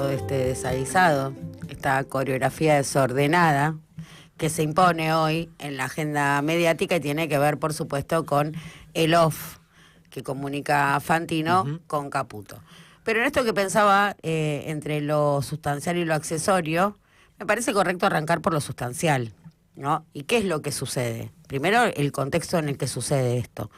todo este desaguisado, esta coreografía desordenada que se impone hoy en la agenda mediática y tiene que ver, por supuesto, con el off que comunica Fantino con Caputo. Pero en esto que pensaba, entre lo sustancial y lo accesorio, me parece correcto arrancar por lo sustancial, ¿no? ¿Y qué es lo que sucede? Primero, el contexto en el que sucede esto.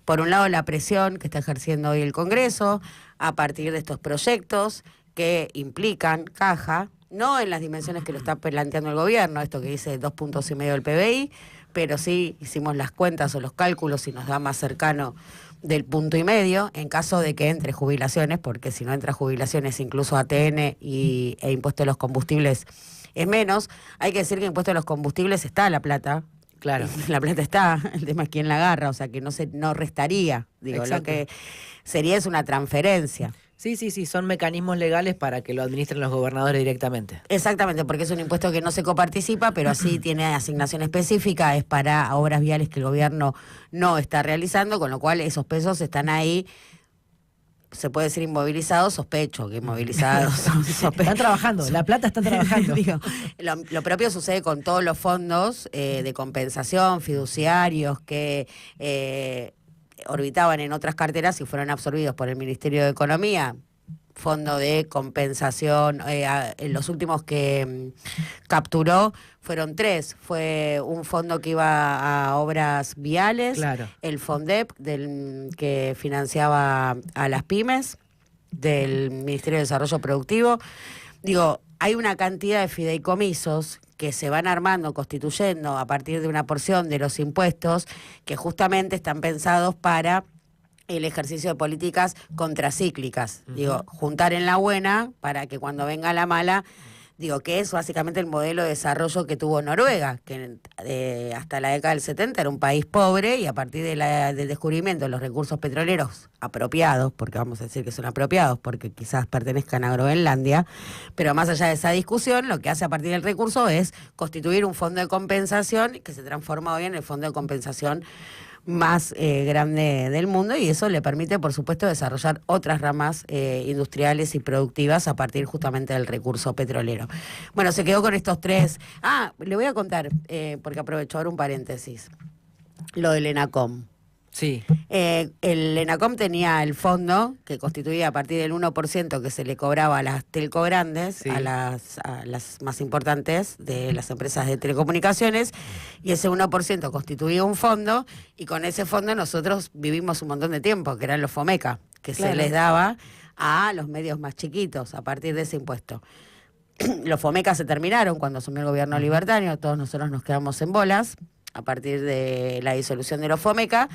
Por un lado, la presión que está ejerciendo hoy el Congreso a partir de estos proyectos que implican caja, no en las dimensiones que lo está planteando el gobierno, esto que dice 2,5 puntos del PBI, pero sí hicimos las cuentas o los cálculos y nos da más cercano del 1,5 puntos en caso de que entre jubilaciones, porque si no entra jubilaciones incluso ATN e impuesto a los combustibles es menos. Hay que decir que impuesto a los combustibles está la plata. Claro. La plata está, el tema es quién la agarra, o sea que no restaría, digo, exacto. Lo que sería es una transferencia. Sí, son mecanismos legales para que lo administren los gobernadores directamente. Exactamente, porque es un impuesto que no se coparticipa, pero así tiene asignación específica, es para obras viales que el gobierno no está realizando, con lo cual esos pesos están ahí. Se puede decir inmovilizados, sospecho que inmovilizados. Están trabajando, la plata está trabajando. Digo, lo propio sucede con todos los fondos de compensación, fiduciarios que orbitaban en otras carteras y fueron absorbidos por el Ministerio de Economía. Fondo de compensación, en los últimos que capturó fueron 3. Fue un fondo que iba a obras viales, claro. El FONDEP, que financiaba a las pymes, del Ministerio de Desarrollo Productivo. Digo, hay una cantidad de fideicomisos que se van armando, constituyendo a partir de una porción de los impuestos que justamente están pensados para el ejercicio de políticas contracíclicas, digo, juntar en la buena para que cuando venga la mala, digo, que es básicamente el modelo de desarrollo que tuvo Noruega, que hasta la década del 70 era un país pobre y a partir del descubrimiento de los recursos petroleros apropiados, porque vamos a decir que son apropiados porque quizás pertenezcan a Groenlandia, pero más allá de esa discusión, lo que hace a partir del recurso es constituir un fondo de compensación que se transforma hoy en el fondo de compensación más grande del mundo, y eso le permite, por supuesto, desarrollar otras ramas industriales y productivas a partir justamente del recurso petrolero. Bueno, se quedó con estos 3. Le voy a contar, porque aprovecho ahora un paréntesis, lo del ENACOM. Sí. El ENACOM tenía el fondo que constituía a partir del 1% que se le cobraba a las telco grandes, sí, a las más importantes de las empresas de telecomunicaciones, y ese 1% constituía un fondo, y con ese fondo nosotros vivimos un montón de tiempo, que eran los FOMECA, que claro, se les daba a los medios más chiquitos a partir de ese impuesto. Los FOMECA se terminaron cuando asumió el gobierno libertario, todos nosotros nos quedamos en bolas a partir de la disolución de los FOMECA.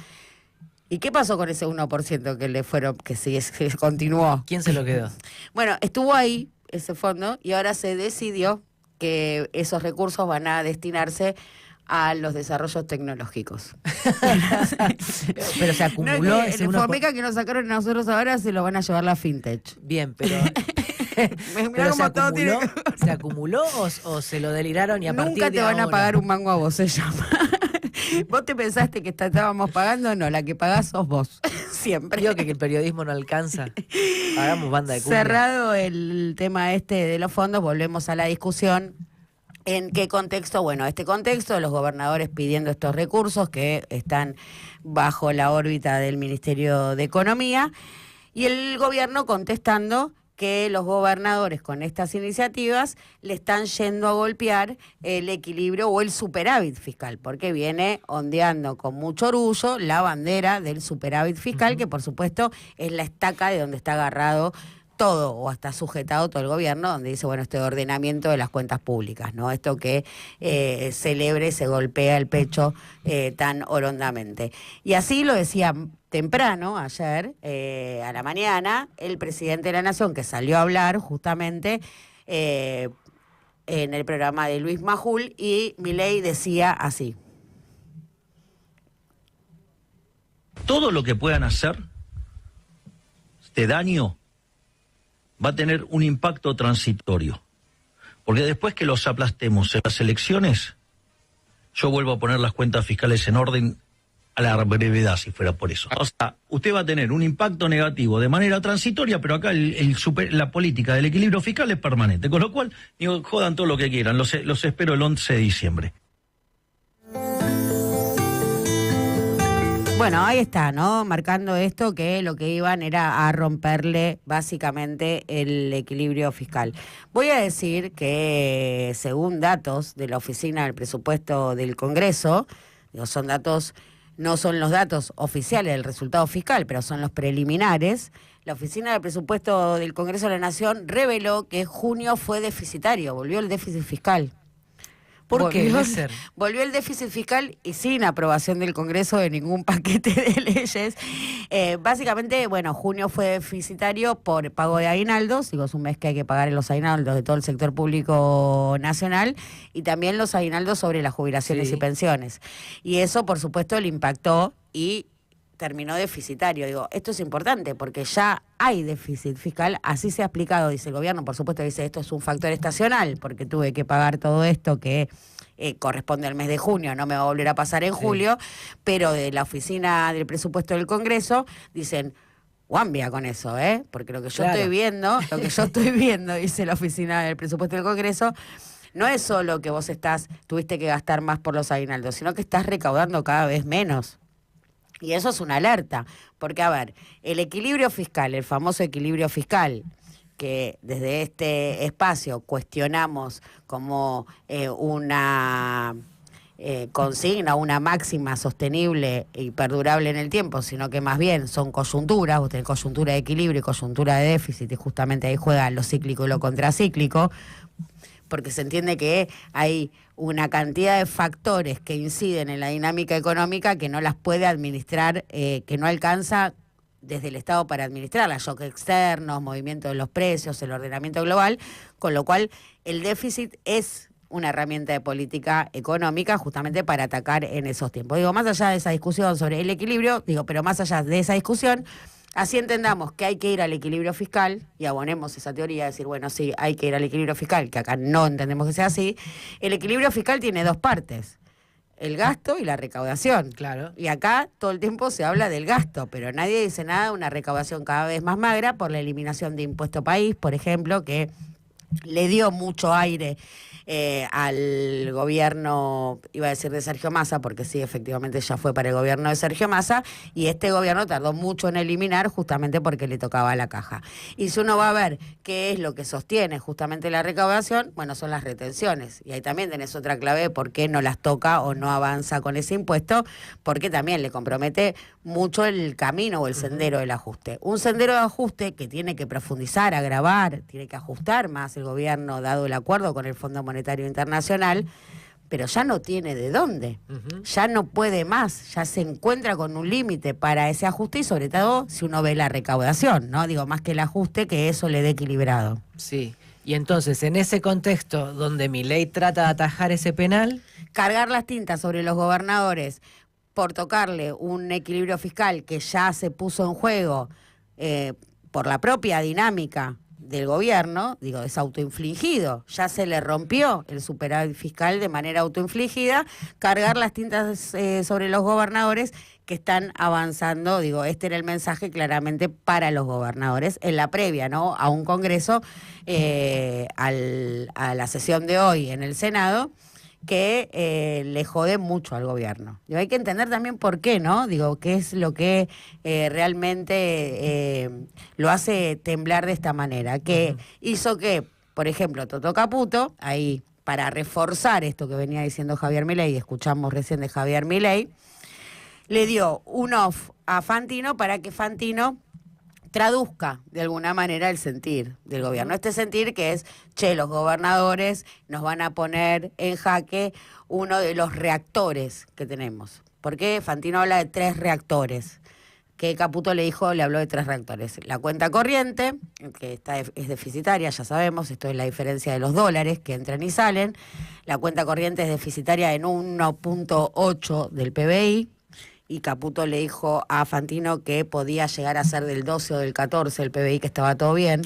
¿Y qué pasó con ese 1% que se continuó? ¿Quién se lo quedó? Bueno, estuvo ahí ese fondo y ahora se decidió que esos recursos van a destinarse a los desarrollos tecnológicos. Pero se acumuló ese el FOMECA que nos sacaron a nosotros ahora se lo van a llevar la FinTech. Bien, pero ¿pero se acumuló o se lo deliraron y a partir de nunca te van a pagar un mango a vos, se llama. ¿Vos te pensaste que estábamos pagando? No, la que pagás sos vos. Siempre. Digo que el periodismo no alcanza. Hagamos banda de cumbia. Cerrado el tema de los fondos, volvemos a la discusión. ¿En qué contexto? Bueno, este contexto de los gobernadores pidiendo estos recursos que están bajo la órbita del Ministerio de Economía y el gobierno contestando que los gobernadores con estas iniciativas le están yendo a golpear el equilibrio o el superávit fiscal, porque viene ondeando con mucho orgullo la bandera del superávit fiscal, que por supuesto es la estaca de donde está agarrado todo o está sujetado todo el gobierno, donde dice, bueno, este ordenamiento de las cuentas públicas, ¿no? Esto que celebra y se golpea el pecho tan horondamente. Y así lo decía temprano, ayer, a la mañana, el presidente de la Nación, que salió a hablar justamente en el programa de Luis Majul, y Milei decía así. Todo lo que puedan hacer de daño va a tener un impacto transitorio. Porque después que los aplastemos en las elecciones, yo vuelvo a poner las cuentas fiscales en orden a la brevedad si fuera por eso. O sea, usted va a tener un impacto negativo de manera transitoria, pero acá la política del equilibrio fiscal es permanente. Con lo cual, digo, jodan todo lo que quieran. Los espero el 11 de diciembre. Bueno, ahí está, ¿no? Marcando esto, que lo que iban era a romperle básicamente el equilibrio fiscal. Voy a decir que según datos de la Oficina del Presupuesto del Congreso, son datos, no son los datos oficiales del resultado fiscal, pero son los preliminares, la Oficina del Presupuesto del Congreso de la Nación reveló que junio fue deficitario, volvió el déficit fiscal. ¿Por qué? Volvió el déficit fiscal y sin aprobación del Congreso de ningún paquete de leyes. Básicamente, bueno, junio fue deficitario por pago de aguinaldos, digo, es un mes que hay que pagar los aguinaldos de todo el sector público nacional y también los aguinaldos sobre las jubilaciones y pensiones. Y eso, por supuesto, le impactó y terminó deficitario. Digo, esto es importante porque ya hay déficit fiscal, así se ha explicado, dice el gobierno, por supuesto dice esto es un factor estacional, porque tuve que pagar todo esto que corresponde al mes de junio, no me va a volver a pasar en julio, pero de la Oficina del Presupuesto del Congreso dicen, guambia con eso, porque lo que yo estoy viendo, dice la Oficina del Presupuesto del Congreso, no es solo que vos tuviste que gastar más por los aguinaldos, sino que estás recaudando cada vez menos. Y eso es una alerta, porque, a ver, el equilibrio fiscal, el famoso equilibrio fiscal, que desde este espacio cuestionamos como una consigna, una máxima sostenible y perdurable en el tiempo, sino que más bien son coyunturas, vos tenés coyuntura de equilibrio y coyuntura de déficit, y justamente ahí juega lo cíclico y lo contracíclico, porque se entiende que hay una cantidad de factores que inciden en la dinámica económica que no las puede administrar, que no alcanza desde el Estado para administrarla, shock externos, movimiento de los precios, el ordenamiento global, con lo cual el déficit es una herramienta de política económica justamente para atacar en esos tiempos. Digo, más allá de esa discusión sobre el equilibrio, pero más allá de esa discusión, así entendamos que hay que ir al equilibrio fiscal y abonemos esa teoría de decir, bueno, sí, hay que ir al equilibrio fiscal, que acá no entendemos que sea así. El equilibrio fiscal tiene dos partes, el gasto y la recaudación. Claro. Y acá todo el tiempo se habla del gasto, pero nadie dice nada de una recaudación cada vez más magra por la eliminación de impuesto país, por ejemplo, que le dio mucho aire al gobierno, iba a decir de Sergio Massa, porque sí, efectivamente ya fue para el gobierno de Sergio Massa, y este gobierno tardó mucho en eliminar justamente porque le tocaba la caja. Y si uno va a ver qué es lo que sostiene justamente la recaudación, bueno, son las retenciones. Y ahí también tenés otra clave de por qué no las toca o no avanza con ese impuesto, porque también le compromete mucho el camino o el sendero del ajuste. Un sendero de ajuste que tiene que profundizar, agravar, tiene que ajustar más el gobierno, dado el acuerdo con el Fondo Monetario Internacional, pero ya no tiene de dónde, ya no puede más, ya se encuentra con un límite para ese ajuste y sobre todo si uno ve la recaudación, ¿no? Digo, más que el ajuste, que eso le dé equilibrado. Sí, y entonces en ese contexto donde Milei trata de atajar ese penal, cargar las tintas sobre los gobernadores por tocarle un equilibrio fiscal que ya se puso en juego por la propia dinámica del gobierno, digo, es autoinfligido, ya se le rompió el superávit fiscal de manera autoinfligida, cargar las tintas sobre los gobernadores que están avanzando, digo, este era el mensaje claramente para los gobernadores en la previa, ¿no?, a un congreso, a la sesión de hoy en el Senado, que le jode mucho al gobierno. Digo, hay que entender también por qué, ¿no? Digo, qué es lo que realmente lo hace temblar de esta manera, que hizo que, por ejemplo, Toto Caputo, ahí para reforzar esto que venía diciendo Javier Milei, escuchamos recién de Javier Milei, le dio un off a Fantino para que Fantino traduzca de alguna manera el sentir del gobierno. Este sentir que es, los gobernadores nos van a poner en jaque uno de los reactores que tenemos. Porque Fantino habla de 3 reactores, que Caputo le habló de 3 reactores. La cuenta corriente, que es deficitaria, ya sabemos, esto es la diferencia de los dólares que entran y salen. La cuenta corriente es deficitaria en 1.8 del PBI. Y Caputo le dijo a Fantino que podía llegar a ser del 12 o del 14 el PBI, que estaba todo bien.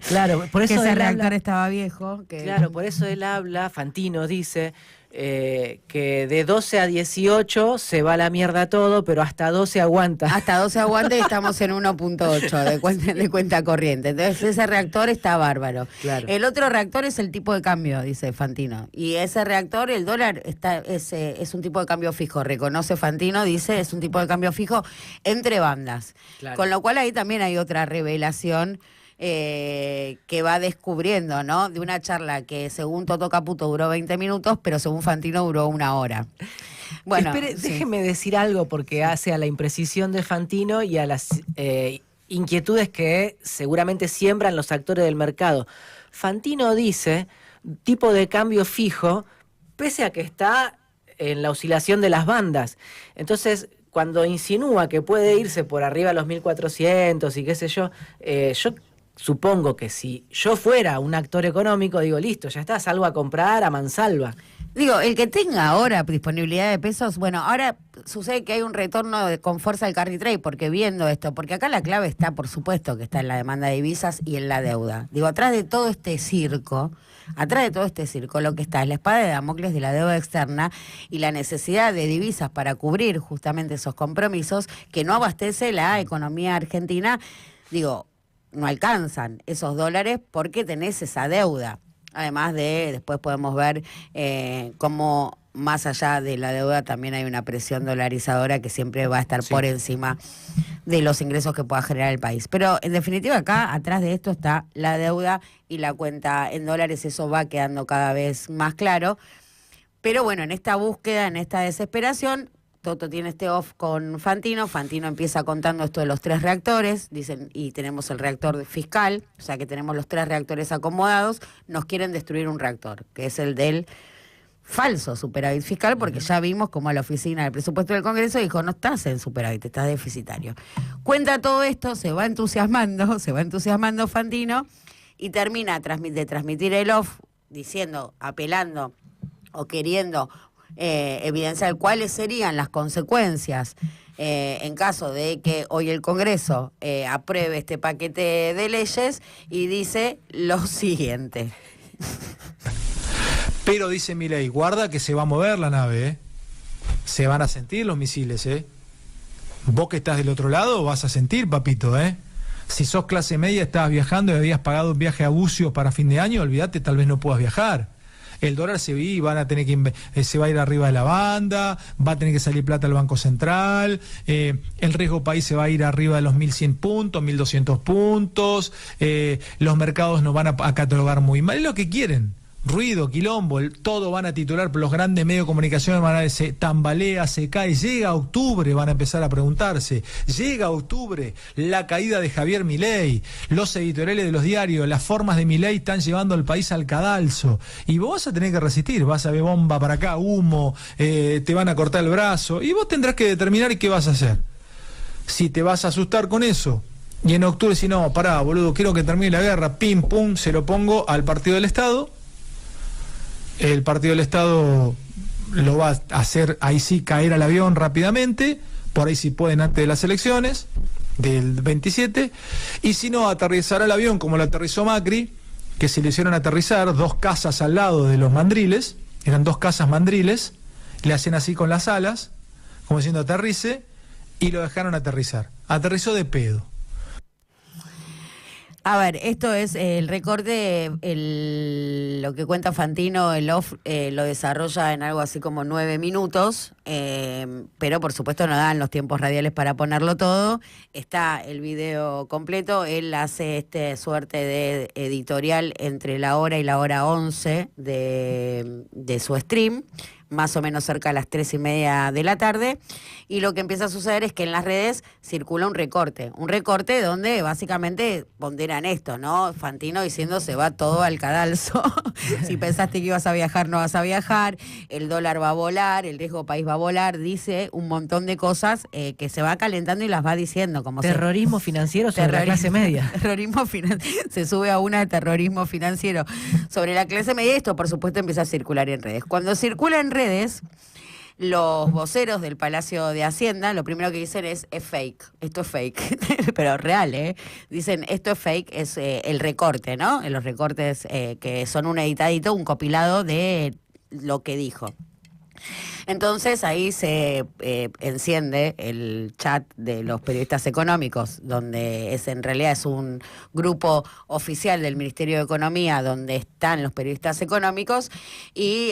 Claro, por eso que ese reactor estaba viejo. Claro, por eso él habla, Fantino dice, que de 12 a 18 se va a la mierda todo, pero hasta 12 aguanta. Hasta 12 aguanta y estamos en 1.8 de cuenta corriente. Entonces ese reactor está bárbaro. Claro. El otro reactor es el tipo de cambio, dice Fantino. Y ese reactor, el dólar, es un tipo de cambio fijo. Reconoce Fantino, dice, es un tipo de cambio fijo entre bandas. Claro. Con lo cual ahí también hay otra revelación que va descubriendo, ¿no? De una charla que según Toto Caputo duró 20 minutos, pero según Fantino duró 1 hora. Bueno, Espere, sí. déjeme decir algo porque hace a la imprecisión de Fantino y a las inquietudes que seguramente siembran los actores del mercado. Fantino dice tipo de cambio fijo, pese a que está en la oscilación de las bandas. Entonces, cuando insinúa que puede irse por arriba de los 1.400 y qué sé yo supongo que si yo fuera un actor económico, digo, listo, ya está, salgo a comprar a mansalva. Digo, el que tenga ahora disponibilidad de pesos, bueno, ahora sucede que hay un retorno con fuerza del carry trade, porque viendo esto, porque acá la clave está, por supuesto, que está en la demanda de divisas y en la deuda. Digo, atrás de todo este circo, lo que está es la espada de Damocles de la deuda externa y la necesidad de divisas para cubrir justamente esos compromisos que no abastece la economía argentina. Digo, no alcanzan esos dólares porque tenés esa deuda. Además de, después podemos ver cómo más allá de la deuda también hay una presión dolarizadora que siempre va a estar por encima de los ingresos que pueda generar el país. Pero en definitiva acá, atrás de esto está la deuda y la cuenta en dólares, eso va quedando cada vez más claro. Pero bueno, en esta búsqueda, en esta desesperación, Toto tiene este off con Fantino empieza contando esto de los 3 reactores, dicen, y tenemos el reactor fiscal, o sea que tenemos los 3 reactores acomodados, nos quieren destruir un reactor, que es el del falso superávit fiscal, porque ya vimos como la oficina del presupuesto del Congreso dijo, no estás en superávit, estás deficitario. Cuenta todo esto, se va entusiasmando Fantino, y termina de transmitir el off, diciendo, apelando o queriendo evidenciar cuáles serían las consecuencias en caso de que hoy el Congreso apruebe este paquete de leyes, y dice lo siguiente. Pero dice Milei, guarda que se va a mover la nave, ¿eh? Se van a sentir los misiles, ¿eh? Vos que estás del otro lado vas a sentir, papito, ¿eh? Si sos clase media, estabas viajando y habías pagado un viaje a Bucios para fin de año, olvídate, tal vez no puedas viajar. El dólar van a tener que se va a ir arriba de la banda, va a tener que salir plata al Banco Central, el riesgo país se va a ir arriba de los 1.100 puntos, 1.200 puntos, los mercados nos van a catalogar muy mal, es lo que quieren. Ruido, quilombo, todo van a titular, pero los grandes medios de comunicación van a decir, tambalea, se cae, llega octubre, van a empezar a preguntarse, llega octubre, la caída de Javier Milei, los editoriales de los diarios, las formas de Milei están llevando al país al cadalso, y vos vas a tener que resistir, vas a ver bomba para acá, humo, te van a cortar el brazo, y vos tendrás que determinar qué vas a hacer. Si te vas a asustar con eso, y en octubre si no, pará, boludo, quiero que termine la guerra, pim, pum, se lo pongo al Partido del Estado. El Partido del Estado lo va a hacer, ahí sí, caer al avión rápidamente, por ahí sí pueden antes de las elecciones del 27, y si no, aterrizará el avión como lo aterrizó Macri, que se le hicieron aterrizar 2 casas al lado de los mandriles, eran 2 casas mandriles, le hacían así con las alas, como diciendo aterrice, y lo dejaron aterrizar. Aterrizó de pedo. A ver, esto es el recorte, lo que cuenta Fantino, el off, lo desarrolla en algo así como 9 minutos, pero por supuesto no dan los tiempos radiales para ponerlo todo. Está el video completo, él hace suerte de editorial entre la hora y la hora 11 de su stream, más o menos cerca de las 3:30 de la tarde, y lo que empieza a suceder es que en las redes circula un recorte donde básicamente ponderan esto, ¿no? Fantino diciendo se va todo al cadalso, si pensaste que ibas a viajar, no vas a viajar, el dólar va a volar, el riesgo país va a volar, dice un montón de cosas que se va calentando y las va diciendo. Como terrorismo financiero sobre la clase media. Se sube a una de terrorismo financiero sobre la clase media, y esto por supuesto empieza a circular en redes. Cuando circula en redes, los voceros del Palacio de Hacienda lo primero que dicen es fake, esto es fake, pero real, dicen esto es fake, es el recorte, ¿no? Los recortes que son un editadito, un compilado de lo que dijo. Entonces ahí se enciende el chat de los periodistas económicos, donde en realidad es un grupo oficial del Ministerio de Economía, donde están los periodistas económicos, y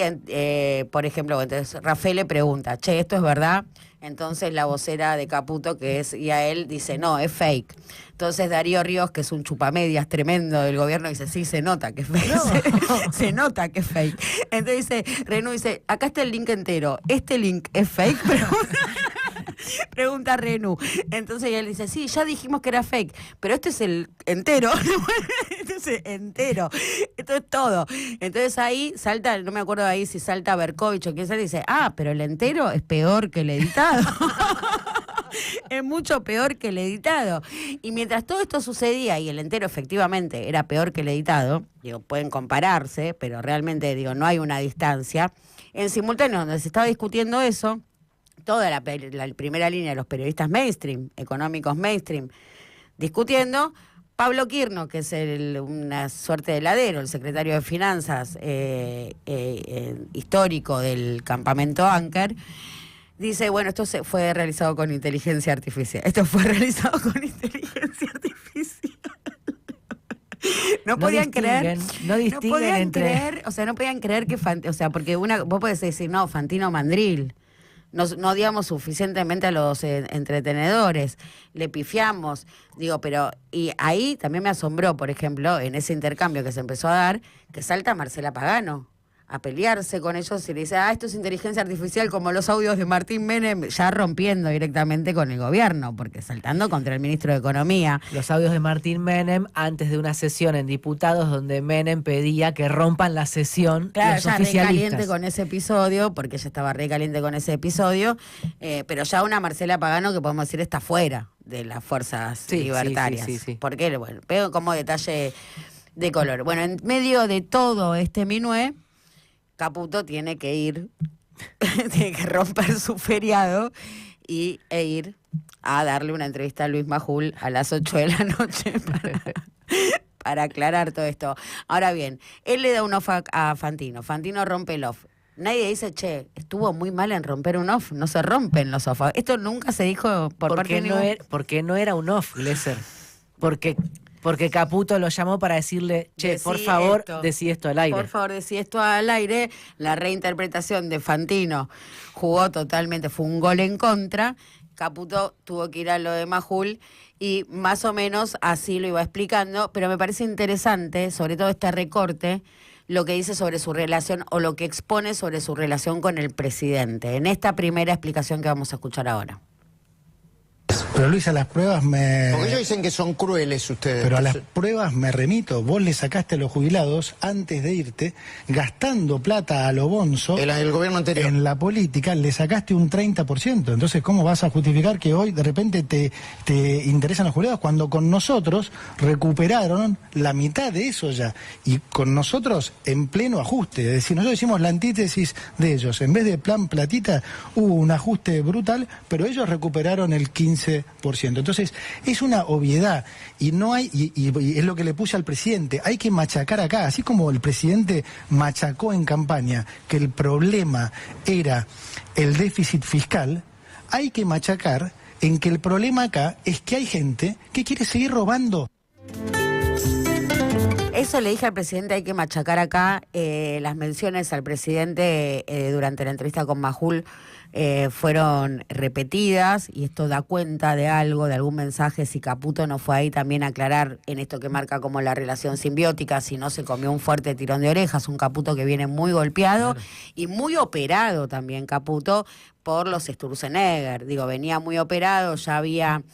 por ejemplo, entonces Rafael le pregunta, che, ¿esto es verdad? Entonces la vocera de Caputo, que es Yael, dice, no, es fake. Entonces Darío Ríos, que es un chupamedias tremendo del gobierno, dice, sí, se nota que es fake. No. Se nota que es fake. Entonces Renú dice, acá está el link entero. ¿Este link es fake? Pregunta Renú. Entonces él dice, sí, ya dijimos que era fake, pero este es el entero. Este es el entero. Esto es todo. Entonces ahí salta, no me acuerdo ahí si salta Berkovich o quién sale y dice, pero el entero es peor que el editado. Es mucho peor que el editado. Y mientras todo esto sucedía y el entero efectivamente era peor que el editado, digo, pueden compararse, pero realmente digo, no hay una distancia. En simultáneo, donde se estaba discutiendo eso, toda la primera línea de los periodistas mainstream, económicos mainstream, discutiendo, Pablo Quirno, que es una suerte de heladero, el secretario de Finanzas histórico del campamento Anker, dice, bueno, esto fue realizado con inteligencia artificial. Esto fue realizado con inteligencia artificial. No podían creer que porque vos podés decir, no, Fantino Mandril. No odiamos suficientemente a los entretenedores, le pifiamos, y ahí también me asombró, por ejemplo, en ese intercambio que se empezó a dar, que salta Marcela Pagano a pelearse con ellos y le dice, esto es inteligencia artificial, como los audios de Martín Menem, ya rompiendo directamente con el gobierno, porque saltando contra el ministro de Economía. Los audios de Martín Menem antes de una sesión en diputados donde Menem pedía que rompan la sesión los ya oficialistas. Recaliente con ese episodio, porque ella estaba recaliente con ese episodio, pero ya una Marcela Pagano que podemos decir está fuera de las fuerzas libertarias. Sí. Porque, bueno, pego como detalle de color. Bueno, en medio de todo este minué, Caputo tiene que ir, tiene que romper su feriado e ir a darle una entrevista a Luis Majul a las 8 de la noche para aclarar todo esto. Ahora bien, él le da un off a Fantino. Fantino rompe el off. Nadie dice, che, estuvo muy mal en romper un off. No se rompen los off. Esto nunca se dijo por parte de porque no era un off, Glesser. Porque Caputo lo llamó para decirle, che, por favor, decí esto al aire. Por favor, decí esto al aire. La reinterpretación de Fantino jugó totalmente, fue un gol en contra. Caputo tuvo que ir a lo de Majul y más o menos así lo iba explicando, pero me parece interesante, sobre todo este recorte, lo que dice sobre su relación o lo que expone sobre su relación con el presidente, en esta primera explicación que vamos a escuchar ahora. Pero Luis, a las pruebas Porque ellos dicen que son crueles ustedes. Pero a las pruebas me remito. Vos le sacaste a los jubilados antes de irte, gastando plata a lo bonzo. El gobierno anterior. En la política le sacaste un 30%. Entonces, ¿cómo vas a justificar que hoy de repente te interesan los jubilados cuando con nosotros recuperaron la mitad de eso ya? Y con nosotros en pleno ajuste. Es decir, nosotros hicimos la antítesis de ellos. En vez de plan platita, hubo un ajuste brutal, pero ellos recuperaron el 15%. Entonces, es una obviedad y no hay, y es lo que le puse al presidente, hay que machacar acá, así como el presidente machacó en campaña que el problema era el déficit fiscal, hay que machacar en que el problema acá es que hay gente que quiere seguir robando. Eso le dije al presidente, hay que machacar acá. Las menciones al presidente durante la entrevista con Majul fueron repetidas y esto da cuenta de algo, de algún mensaje. Si Caputo no fue ahí también a aclarar en esto que marca como la relación simbiótica, si no se comió un fuerte tirón de orejas, un Caputo que viene muy golpeado y muy operado también Caputo por los Sturzenegger. Digo, venía muy operado, ya había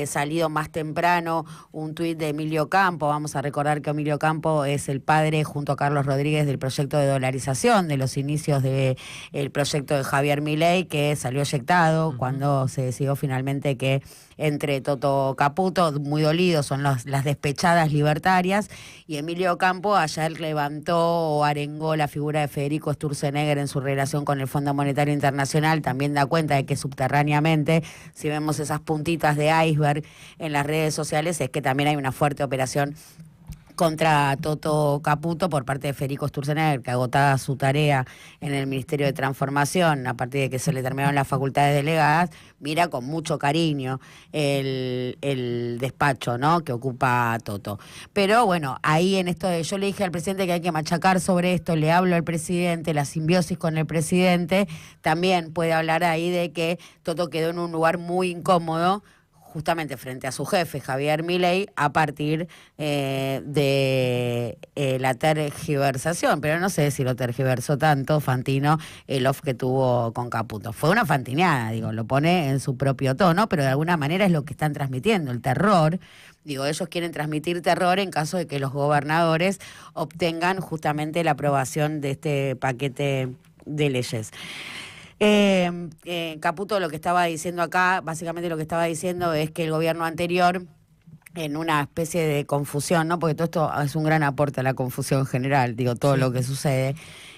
salido más temprano un tuit de Emilio Campo. Vamos a recordar que Emilio Campo es el padre, junto a Carlos Rodríguez, del proyecto de dolarización, de los inicios del proyecto de Javier Milei, que salió eyectado cuando se decidió finalmente que entre Toto Caputo, muy dolidos, son las despechadas libertarias, y Emilio Campo ayer levantó o arengó la figura de Federico Sturzenegger en su relación con el Fondo Monetario Internacional. También da cuenta de que subterráneamente, si vemos esas puntitas de iceberg en las redes sociales, es que también hay una fuerte operación contra Toto Caputo por parte de Federico Sturzenegger, que agotada su tarea en el Ministerio de Transformación, a partir de que se le terminaron las facultades delegadas, mira con mucho cariño el despacho, ¿no?, que ocupa Toto. Pero bueno, ahí en esto yo le dije al presidente que hay que machacar sobre esto, le hablo al presidente, la simbiosis con el presidente, también puede hablar ahí de que Toto quedó en un lugar muy incómodo, justamente frente a su jefe, Javier Milei, a partir de la tergiversación, pero no sé si lo tergiversó tanto Fantino, el off que tuvo con Caputo. Fue una fantineada, digo, lo pone en su propio tono, pero de alguna manera es lo que están transmitiendo, el terror. Digo, ellos quieren transmitir terror en caso de que los gobernadores obtengan justamente la aprobación de este paquete de leyes. Caputo lo que estaba diciendo acá, básicamente lo que estaba diciendo es que el gobierno anterior, en una especie de confusión, ¿no?, porque todo esto es un gran aporte a la confusión general, digo, todo lo que sucede,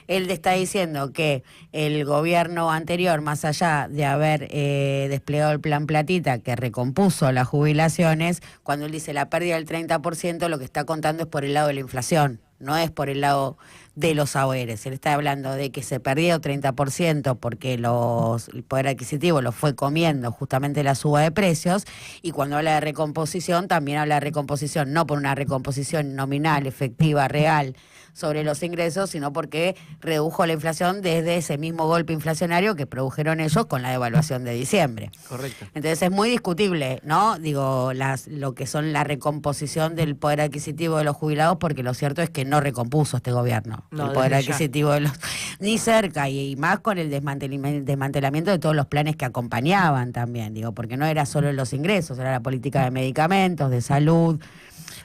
él está diciendo que el gobierno anterior, más allá de haber desplegado el plan Platita, que recompuso las jubilaciones, cuando él dice la pérdida del 30%, lo que está contando es por el lado de la inflación, no es por el lado de los saberes. Él está hablando de que se perdió 30% porque el poder adquisitivo lo fue comiendo justamente la suba de precios, y cuando habla de recomposición también habla de recomposición no por una recomposición nominal, efectiva, real sobre los ingresos, sino porque redujo la inflación desde ese mismo golpe inflacionario que produjeron ellos con la devaluación de diciembre. Correcto. Entonces es muy discutible, ¿no?, digo, lo que son la recomposición del poder adquisitivo de los jubilados, porque lo cierto es que no recompuso este gobierno el poder adquisitivo de los, ni cerca, y más con el desmantelamiento de todos los planes que acompañaban también, digo, porque no era solo los ingresos, era la política de medicamentos, de salud,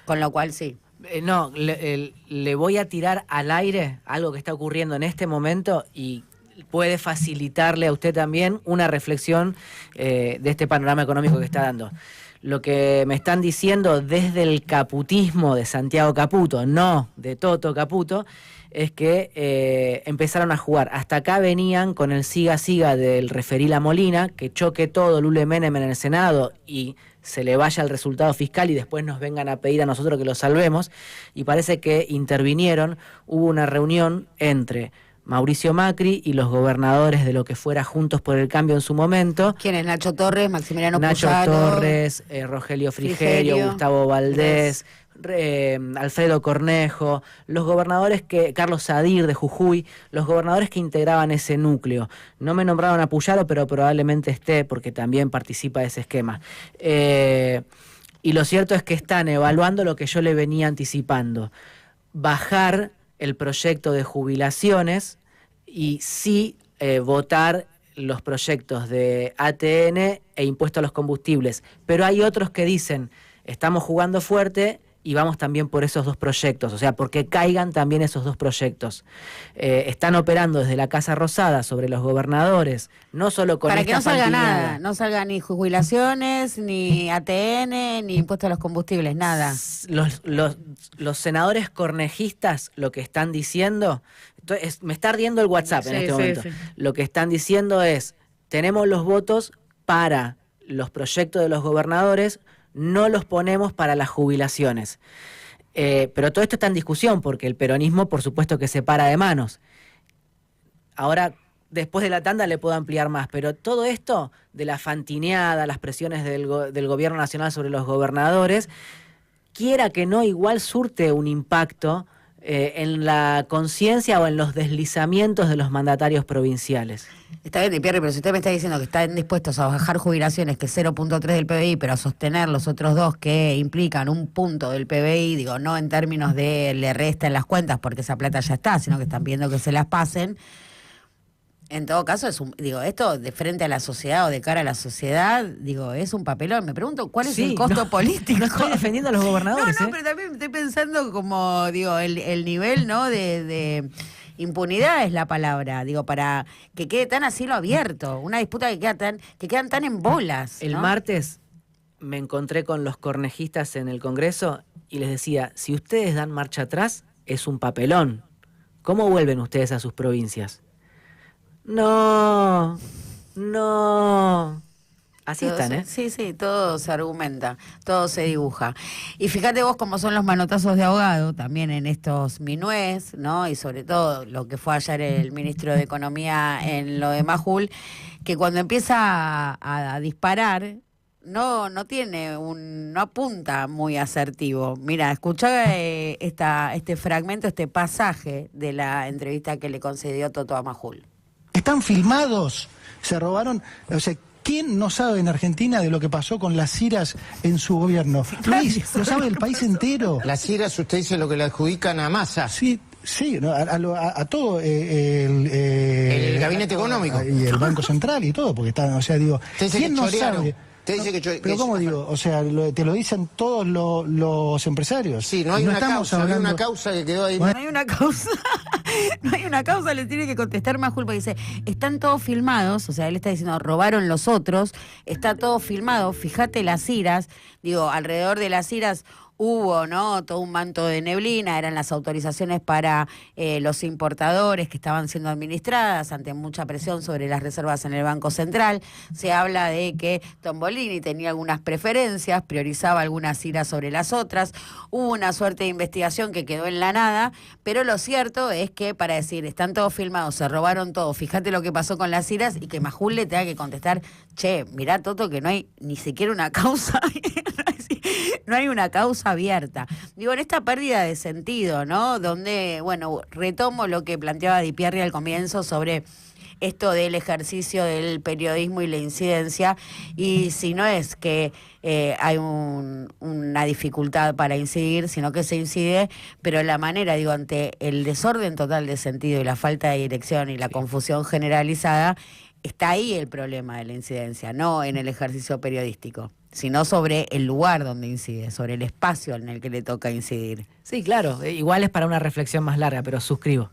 con lo cual sí. No, le voy a tirar al aire algo que está ocurriendo en este momento y puede facilitarle a usted también una reflexión de este panorama económico que está dando. Lo que me están diciendo desde el caputismo de Santiago Caputo, no de Toto Caputo, es que empezaron a jugar. Hasta acá venían con el siga-siga del referí La Molina, que choque todo Lule Menem en el Senado y se le vaya el resultado fiscal y después nos vengan a pedir a nosotros que lo salvemos, y parece que intervinieron, hubo una reunión entre Mauricio Macri y los gobernadores de lo que fuera Juntos por el Cambio en su momento. ¿Quiénes? Nacho Torres, Maximiliano Nacho Puyaro, Torres, Rogelio Frigerio, Gustavo Valdés, Alfredo Cornejo, los gobernadores Carlos Sadir de Jujuy, los gobernadores que integraban ese núcleo. No me nombraron a Puyaro, pero probablemente esté, porque también participa de ese esquema. Y lo cierto es que están evaluando lo que yo le venía anticipando: bajar el proyecto de jubilaciones y sí votar los proyectos de ATN e impuesto a los combustibles. Pero hay otros que dicen, estamos jugando fuerte y vamos también por esos dos proyectos, o sea, porque caigan también esos dos proyectos. Están operando desde la Casa Rosada sobre los gobernadores, no solo con para esta que no salga fantineada. nada, no salga ni jubilaciones, ni ATN, ni impuesto a los combustibles, nada. Los senadores cornejistas lo que están diciendo, me está ardiendo el WhatsApp en este momento. Sí. Lo que están diciendo es, tenemos los votos para los proyectos de los gobernadores, no los ponemos para las jubilaciones. Pero todo esto está en discusión porque el peronismo, por supuesto, que se para de manos. Ahora, después de la tanda le puedo ampliar más, pero todo esto de la fantineada, las presiones del gobierno nacional sobre los gobernadores, quiera que no, igual surte un impacto en la conciencia o en los deslizamientos de los mandatarios provinciales. Está bien, Pierre, pero si usted me está diciendo que están dispuestos a bajar jubilaciones, que es 0.3 del PBI, pero a sostener los otros dos que implican un punto del PBI, digo, no en términos de le resta en las cuentas porque esa plata ya está, sino que están pidiendo que se las pasen. En todo caso, esto de frente a la sociedad o de cara a la sociedad, es un papelón. Me pregunto, ¿cuál es el costo político? No estoy defendiendo a los gobernadores. Pero también estoy pensando como, el nivel, ¿no?, de impunidad es la palabra, para que quede tan a cielo abierto, una disputa que quedan tan en bolas, ¿no? El martes me encontré con los cornejistas en el Congreso y les decía, si ustedes dan marcha atrás, es un papelón. ¿Cómo vuelven ustedes a sus provincias? No. Así Todo están, Sí, todo se argumenta, todo se dibuja. Y fíjate vos cómo son los manotazos de ahogado también en estos minués, ¿no? Y sobre todo lo que fue ayer el ministro de Economía en lo de Majul, que cuando empieza a disparar, no apunta muy asertivo. Mira, escuchá este fragmento, este pasaje de la entrevista que le concedió Toto a Majul. Están filmados, se robaron, o sea, ¿quién no sabe en Argentina de lo que pasó con las IRAs en su gobierno? Luis, lo sabe el país entero. Las IRAs, usted dice lo que le adjudican a Massa. Sí, no, a todo El gabinete económico. Y el Banco Central y todo, porque están, o sea, digo, ¿quién no sabe? Pero ¿cómo digo? O sea, te lo dicen todos los empresarios. Sí, no hay una causa, hay una causa que quedó ahí. Bueno, no hay una causa, no hay una causa, le tiene que contestar Majul, porque dice, están todos filmados, o sea, él está diciendo, robaron los otros, está todo filmado, fíjate las IRAs, digo, alrededor de las IRAs hubo, ¿no?, todo un manto de neblina, eran las autorizaciones para los importadores que estaban siendo administradas ante mucha presión sobre las reservas en el Banco Central. Se habla de que Tombolini tenía algunas preferencias, priorizaba algunas IRAs sobre las otras. Hubo una suerte de investigación que quedó en la nada, pero lo cierto es que para decir, están todos filmados, se robaron todo, fíjate lo que pasó con las IRAs, y que Majul le tenga que contestar, che, mirá, Toto, que no hay ni siquiera una causa, no hay una causa abierta. Digo, en esta pérdida de sentido, ¿no? Donde, bueno, retomo lo que planteaba Di Pierri al comienzo sobre esto del ejercicio del periodismo y la incidencia, y si no es que hay una dificultad para incidir, sino que se incide, pero la manera, digo, ante el desorden total de sentido y la falta de dirección y la confusión generalizada, está ahí el problema de la incidencia, no en el ejercicio periodístico, sino sobre el lugar donde incide, sobre el espacio en el que le toca incidir. Sí, claro, igual es para una reflexión más larga, pero suscribo.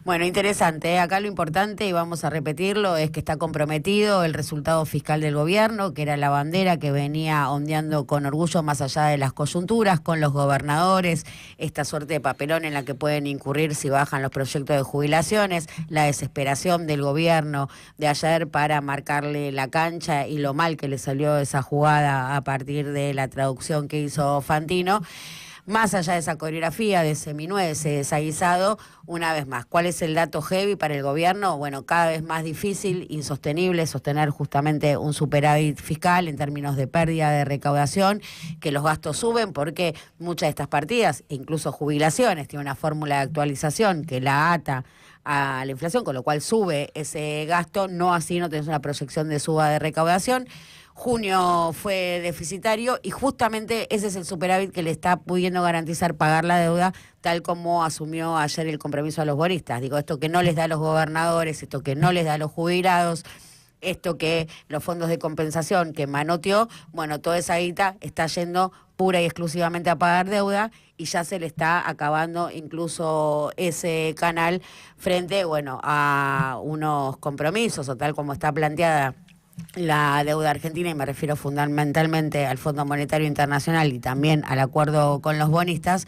Bueno, interesante, ¿eh? Acá lo importante, y vamos a repetirlo, es que está comprometido el resultado fiscal del gobierno, que era la bandera que venía ondeando con orgullo más allá de las coyunturas, con los gobernadores, esta suerte de papelón en la que pueden incurrir si bajan los proyectos de jubilaciones, la desesperación del gobierno de ayer para marcarle la cancha y lo mal que le salió esa jugada a partir de la traducción que hizo Fantino. Más allá de esa coreografía, de ese minué, de ese desaguisado, una vez más, ¿cuál es el dato heavy para el gobierno? Bueno, cada vez más difícil, insostenible sostener justamente un superávit fiscal en términos de pérdida de recaudación, que los gastos suben porque muchas de estas partidas, incluso jubilaciones, tienen una fórmula de actualización que la ata a la inflación, con lo cual sube ese gasto, no así no tenés una proyección de suba de recaudación. Junio fue deficitario y justamente ese es el superávit que le está pudiendo garantizar pagar la deuda, tal como asumió ayer el compromiso a los bonistas. Digo, esto que no les da a los gobernadores, esto que no les da a los jubilados, esto que los fondos de compensación que manoteó, bueno, toda esa guita está yendo pura y exclusivamente a pagar deuda, y ya se le está acabando incluso ese canal frente, bueno, a unos compromisos, o tal como está planteada la deuda argentina, y me refiero fundamentalmente al Fondo Monetario Internacional y también al acuerdo con los bonistas,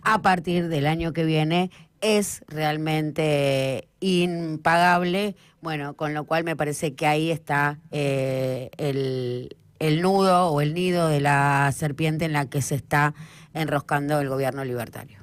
a partir del año que viene es realmente impagable. Bueno, con lo cual me parece que ahí está el nudo o el nido de la serpiente en la que se está enroscando el gobierno libertario.